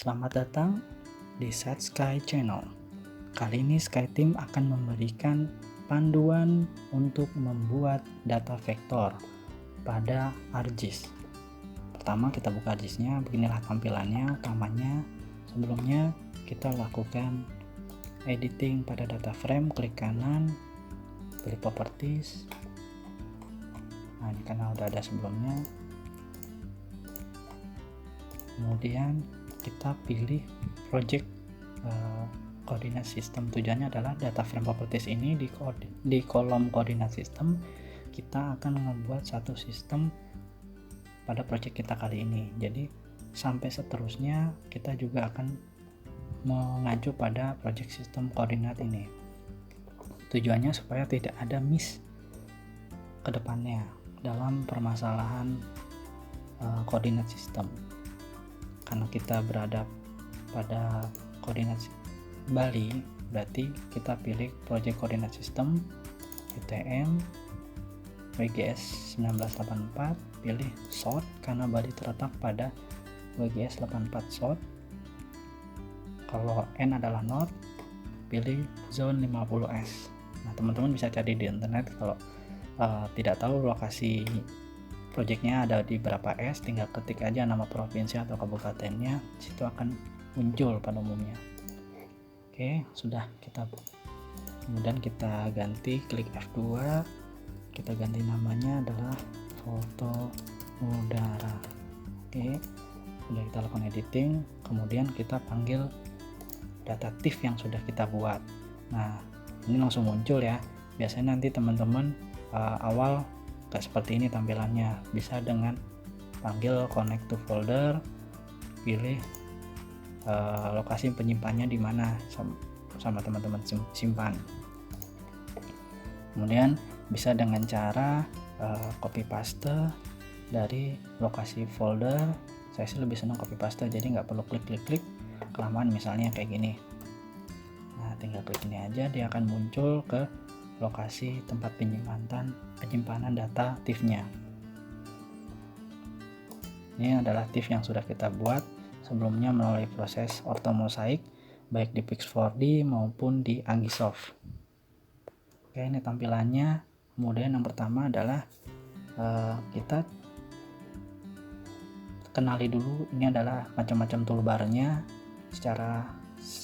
Selamat datang di Set Sky Channel. Kali ini SkyTeam akan memberikan panduan untuk membuat data vektor pada ArcGIS. Pertama kita buka ArcGIS-nya, beginilah tampilannya utamanya. Sebelumnya kita lakukan editing pada data frame, klik kanan, pilih properties. Nah ini karena udah ada sebelumnya. Kemudian kita pilih project koordinat sistem. Tujuannya adalah data frame properties ini di kolom koordinat sistem kita akan membuat satu sistem pada project kita kali ini. Jadi sampai seterusnya kita juga akan mengacu pada project sistem koordinat ini. Tujuannya supaya tidak ada miss ke depannya dalam permasalahan koordinat sistem. Karena kita berada pada koordinat Bali, berarti kita pilih project koordinat sistem UTM WGS 1984, pilih SOT karena Bali terletak pada WGS 84 SOT. Kalau N adalah node, pilih zone 50S. Nah teman-teman bisa cari di internet kalau tidak tahu lokasi projectnya ada di berapa S, tinggal ketik aja nama provinsi atau kabupatennya, situ akan muncul pada umumnya. Oke, sudah kemudian kita ganti, klik F2, kita ganti namanya adalah foto udara. Oke, sudah kita lakukan editing, kemudian kita panggil data TIFF yang sudah kita buat. Nah ini langsung muncul ya. Biasanya nanti teman-teman awal kayak seperti ini tampilannya, bisa dengan panggil connect to folder, pilih lokasi penyimpannya di mana sama teman-teman simpan. Kemudian bisa dengan cara copy paste dari lokasi folder. Saya sih lebih senang copy paste, jadi nggak perlu klik kelamaan, misalnya kayak gini. Nah tinggal klik ini aja, dia akan muncul ke lokasi tempat penyimpanan data TIFF-nya. Ini adalah TIFF yang sudah kita buat sebelumnya melalui proses ortomosaik baik di Pix4D maupun di Agisoft. Oke, ini tampilannya. Kemudian yang pertama adalah kita kenali dulu, ini adalah macam-macam toolbarnya. Secara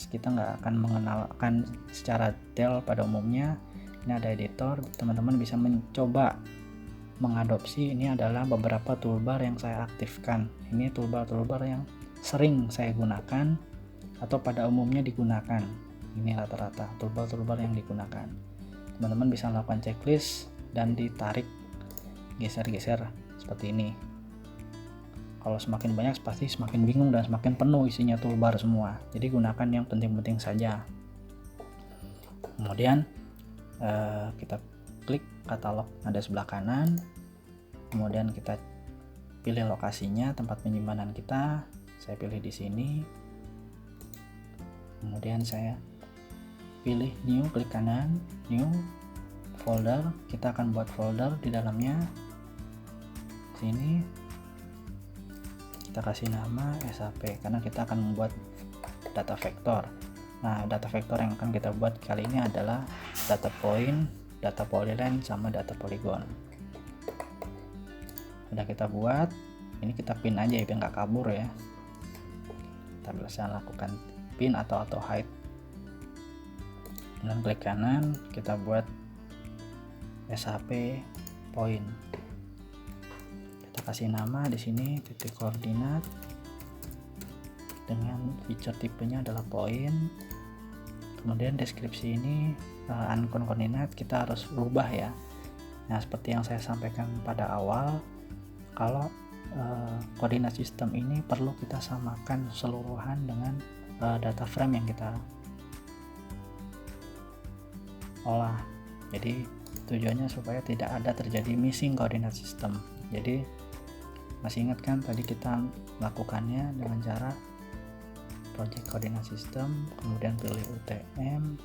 kita nggak akan mengenalkan secara detail pada umumnya. Ini ada editor, teman-teman bisa mencoba mengadopsi. Ini adalah beberapa toolbar yang saya aktifkan. Ini toolbar yang sering saya gunakan atau pada umumnya digunakan. Ini rata-rata toolbar yang digunakan. Teman-teman bisa melakukan checklist dan ditarik, geser-geser seperti ini. Kalau semakin banyak pasti semakin bingung dan semakin penuh isinya toolbar semua. Jadi gunakan yang penting-penting saja. Kemudian kita klik katalog ada sebelah kanan, kemudian kita pilih lokasinya, tempat penyimpanan kita. Saya pilih di sini, kemudian saya pilih new, klik kanan, new folder. Kita akan buat folder di dalamnya. Sini kita kasih nama SAP karena kita akan membuat data vektor. Nah, data vektor yang akan kita buat kali ini adalah data point, data polyline, sama data polygon. Sudah kita buat, ini kita pin aja ya biar nggak kabur ya. Kita bisa lakukan pin atau hide. Kemudian klik kanan, kita buat SAP point. Kita kasih nama di sini titik koordinat dengan feature tipenya adalah point. Kemudian deskripsi ini uncount koordinat kita harus rubah ya. Nah seperti yang saya sampaikan pada awal, kalau koordinat sistem ini perlu kita samakan keseluruhan dengan data frame yang kita olah. Jadi tujuannya supaya tidak ada terjadi missing koordinat sistem. Jadi masih ingat kan tadi kita melakukannya dengan cara project koordinat sistem, kemudian pilih UTM,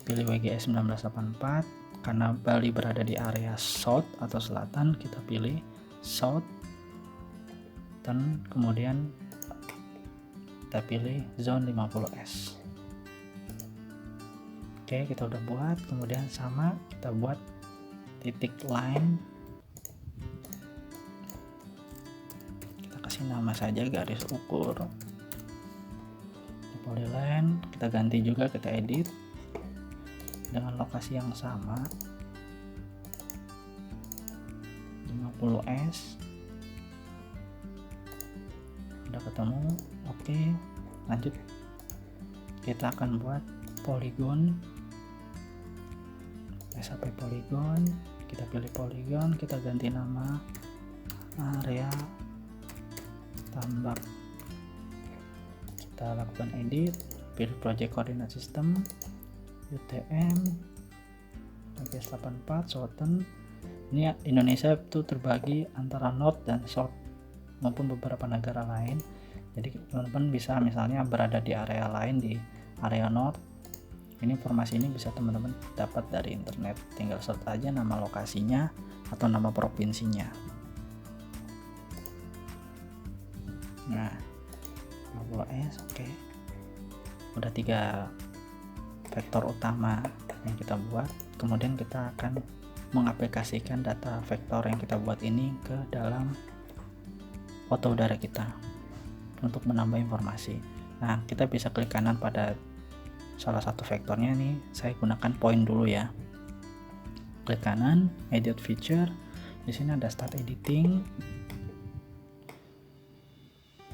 pilih WGS 1984. Karena Bali berada di area South atau selatan, kita pilih South, dan kemudian kita pilih zone 50S. Oke, kita udah buat. Kemudian sama kita buat titik line, kita kasih nama saja garis ukur. Di polyline kita ganti juga, kita edit dengan lokasi yang sama 50S. Udah ketemu. Oke, lanjut kita akan buat poligon, sampai poligon, kita pilih poligon, kita ganti nama area tambak, kita lakukan edit, pilih project coordinate system, UTM PS84 Southern. Ini Indonesia itu terbagi antara North dan South maupun beberapa negara lain, jadi teman-teman bisa misalnya berada di area lain, di area North. Ini informasi ini bisa teman-teman dapat dari internet, tinggal search aja nama lokasinya atau nama provinsinya. Nah, 50S, oke. Udah 3 vektor utama yang kita buat. Kemudian kita akan mengaplikasikan data vektor yang kita buat ini ke dalam foto udara kita untuk menambah informasi. Nah, kita bisa klik kanan pada salah satu vektornya nih, saya gunakan point dulu ya. Klik kanan, edit feature. Di sini ada start editing.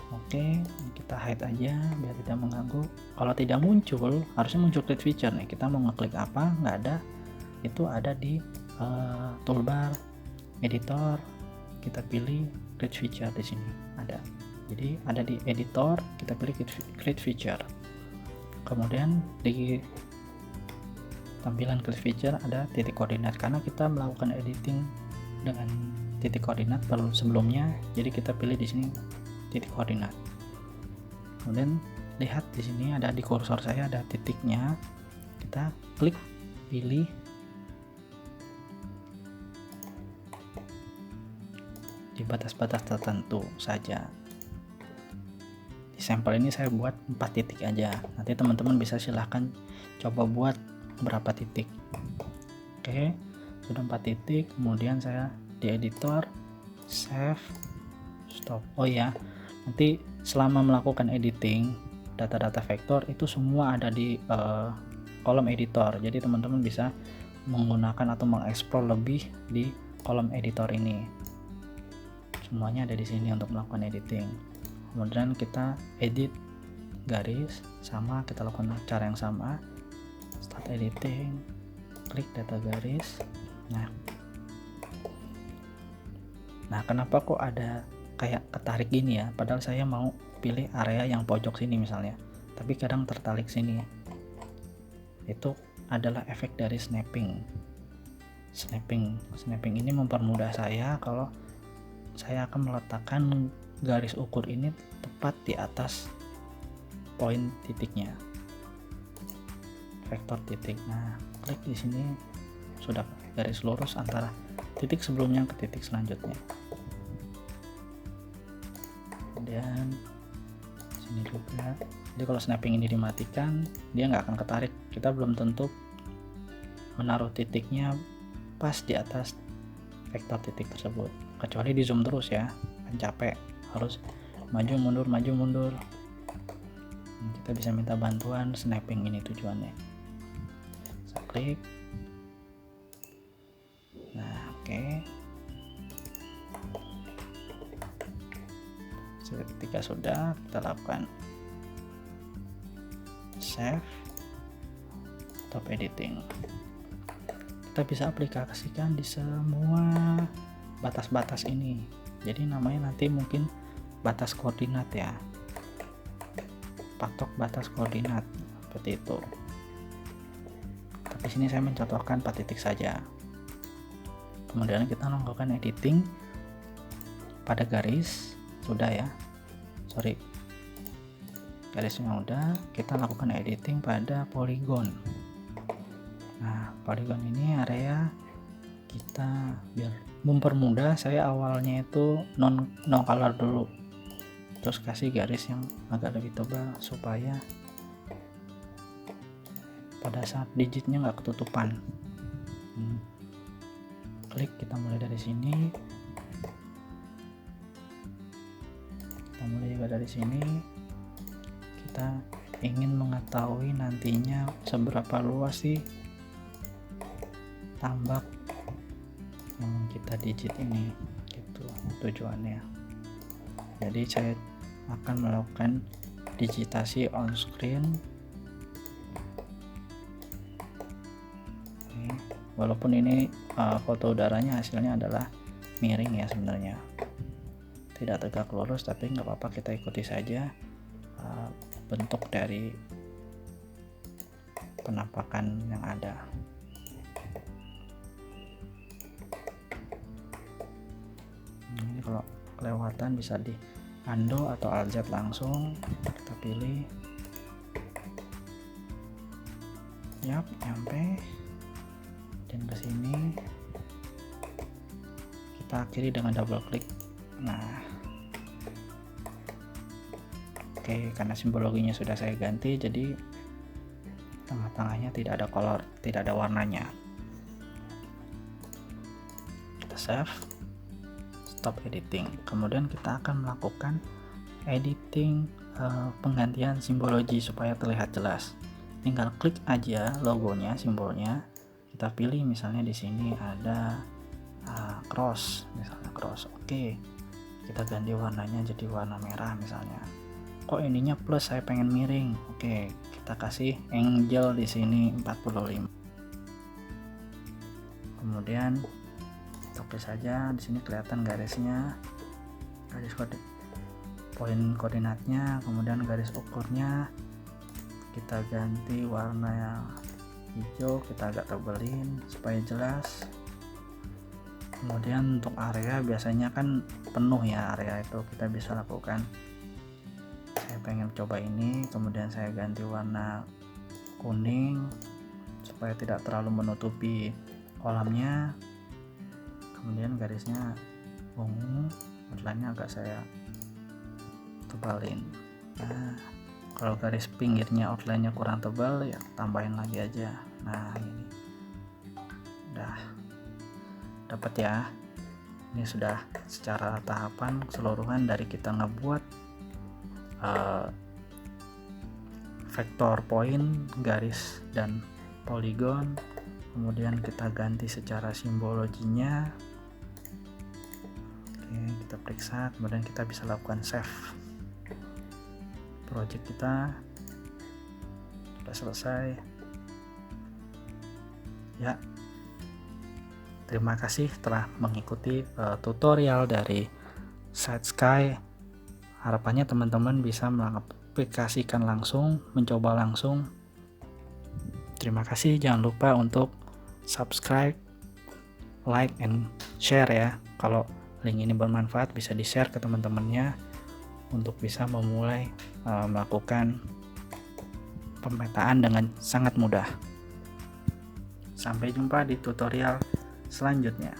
Oke, kita hide aja biar tidak mengganggu. Kalau tidak muncul, harusnya muncul create feature nih. Kita mau ngeklik apa, nggak ada. Itu ada di toolbar editor. Kita pilih create feature di sini ada. Jadi ada di editor, kita pilih create feature. Kemudian di tampilan create feature ada titik koordinat, karena kita melakukan editing dengan titik koordinat sebelumnya, jadi kita pilih di sini titik koordinat. Kemudian lihat di sini ada di kursor saya ada titiknya, kita klik pilih di batas-batas tertentu saja. Di sampel ini saya buat 4 titik aja, nanti teman-teman bisa silahkan coba buat berapa titik. Oke, sudah 4 titik. Kemudian saya di editor, save, stop. Oh ya, nanti selama melakukan editing data-data vektor itu semua ada di kolom editor, jadi teman-teman bisa menggunakan atau mengeksplor lebih di kolom editor ini. Semuanya ada di sini untuk melakukan editing. Kemudian kita edit garis, sama kita lakukan cara yang sama, start editing, klik data garis. Nah kenapa kok ada kayak ketarik gini ya, padahal saya mau pilih area yang pojok sini misalnya, tapi kadang tertarik sini. Itu adalah efek dari snapping ini mempermudah saya kalau saya akan meletakkan garis ukur ini tepat di atas poin titiknya, vektor titik. Nah, klik di sini sudah garis lurus antara titik sebelumnya ke titik selanjutnya. Kemudian sini juga. Jadi kalau snapping ini dimatikan, dia nggak akan ketarik. Kita belum tentu menaruh titiknya pas di atas vektor titik tersebut, kecuali di zoom terus ya, kan capek, harus maju mundur. Kita bisa minta bantuan snapping ini tujuannya. Saya klik. Nah, oke. Ketika sudah, kita lakukan save, stop editing. Kita bisa aplikasikan di semua batas-batas ini. Jadi namanya nanti mungkin batas koordinat ya, patok batas koordinat seperti itu. Tapi sini saya mencontohkan 4 titik saja. Kemudian kita melakukan editing pada garis, sudah ya, garisnya udah, kita lakukan editing pada polygon. Nah, polygon ini area kita biar mempermudah, saya awalnya itu non color dulu, terus kasih garis yang agak lebih tebal supaya pada saat digitnya nggak ketutupan. Klik, kita mulai dari sini, kita ingin mengetahui nantinya seberapa luas sih tambak yang kita digit ini, gitu tujuannya. Jadi saya akan melakukan digitasi on screen. Walaupun ini foto udaranya hasilnya adalah miring ya, sebenarnya tidak tegak lurus, tapi nggak apa-apa, kita ikuti saja bentuk dari penampakan yang ada. Ini kalau kelewatan bisa di undo atau Alt Z langsung, kita pilih, yap, nyampe, dan ke sini kita akhiri dengan double klik. Nah, oke, karena simbologinya sudah saya ganti, jadi tengah-tengahnya tidak ada color, tidak ada warnanya. Kita save, stop editing. Kemudian kita akan melakukan editing penggantian simbologi supaya terlihat jelas. Tinggal klik aja logonya, simbolnya. Kita pilih misalnya di sini ada cross, misalnya cross. Oke, kita ganti warnanya jadi warna merah misalnya. Kok ininya plus, saya pengen miring. Oke, kita kasih angle di sini 45. Kemudian oke saja, di sini kelihatan garisnya, garis poin koordinatnya, kemudian garis ukurnya kita ganti warna yang hijau, kita agak tebelin supaya jelas. Kemudian untuk area biasanya kan penuh ya, area itu kita bisa lakukan, saya pengen coba ini, kemudian saya ganti warna kuning supaya tidak terlalu menutupi kolamnya. Kemudian garisnya ungu, outline-nya agak saya tebalin. Nah, kalau garis pinggirnya outline-nya kurang tebal ya tambahin lagi aja. Nah, ini udah dapat ya. Ini sudah secara tahapan keseluruhan dari kita ngebuat vektor poin, garis, dan poligon. Kemudian kita ganti secara simbologinya. Oke, kita periksa, kemudian kita bisa lakukan save. Project kita sudah selesai ya. Terima kasih telah mengikuti tutorial dari SiteSky. Harapannya teman-teman bisa mengaplikasikan langsung, mencoba langsung. Terima kasih, jangan lupa untuk subscribe, like, and share ya. Kalau link ini bermanfaat bisa di-share ke teman-temannya untuk bisa memulai melakukan pemetaan dengan sangat mudah. Sampai jumpa di tutorial selanjutnya.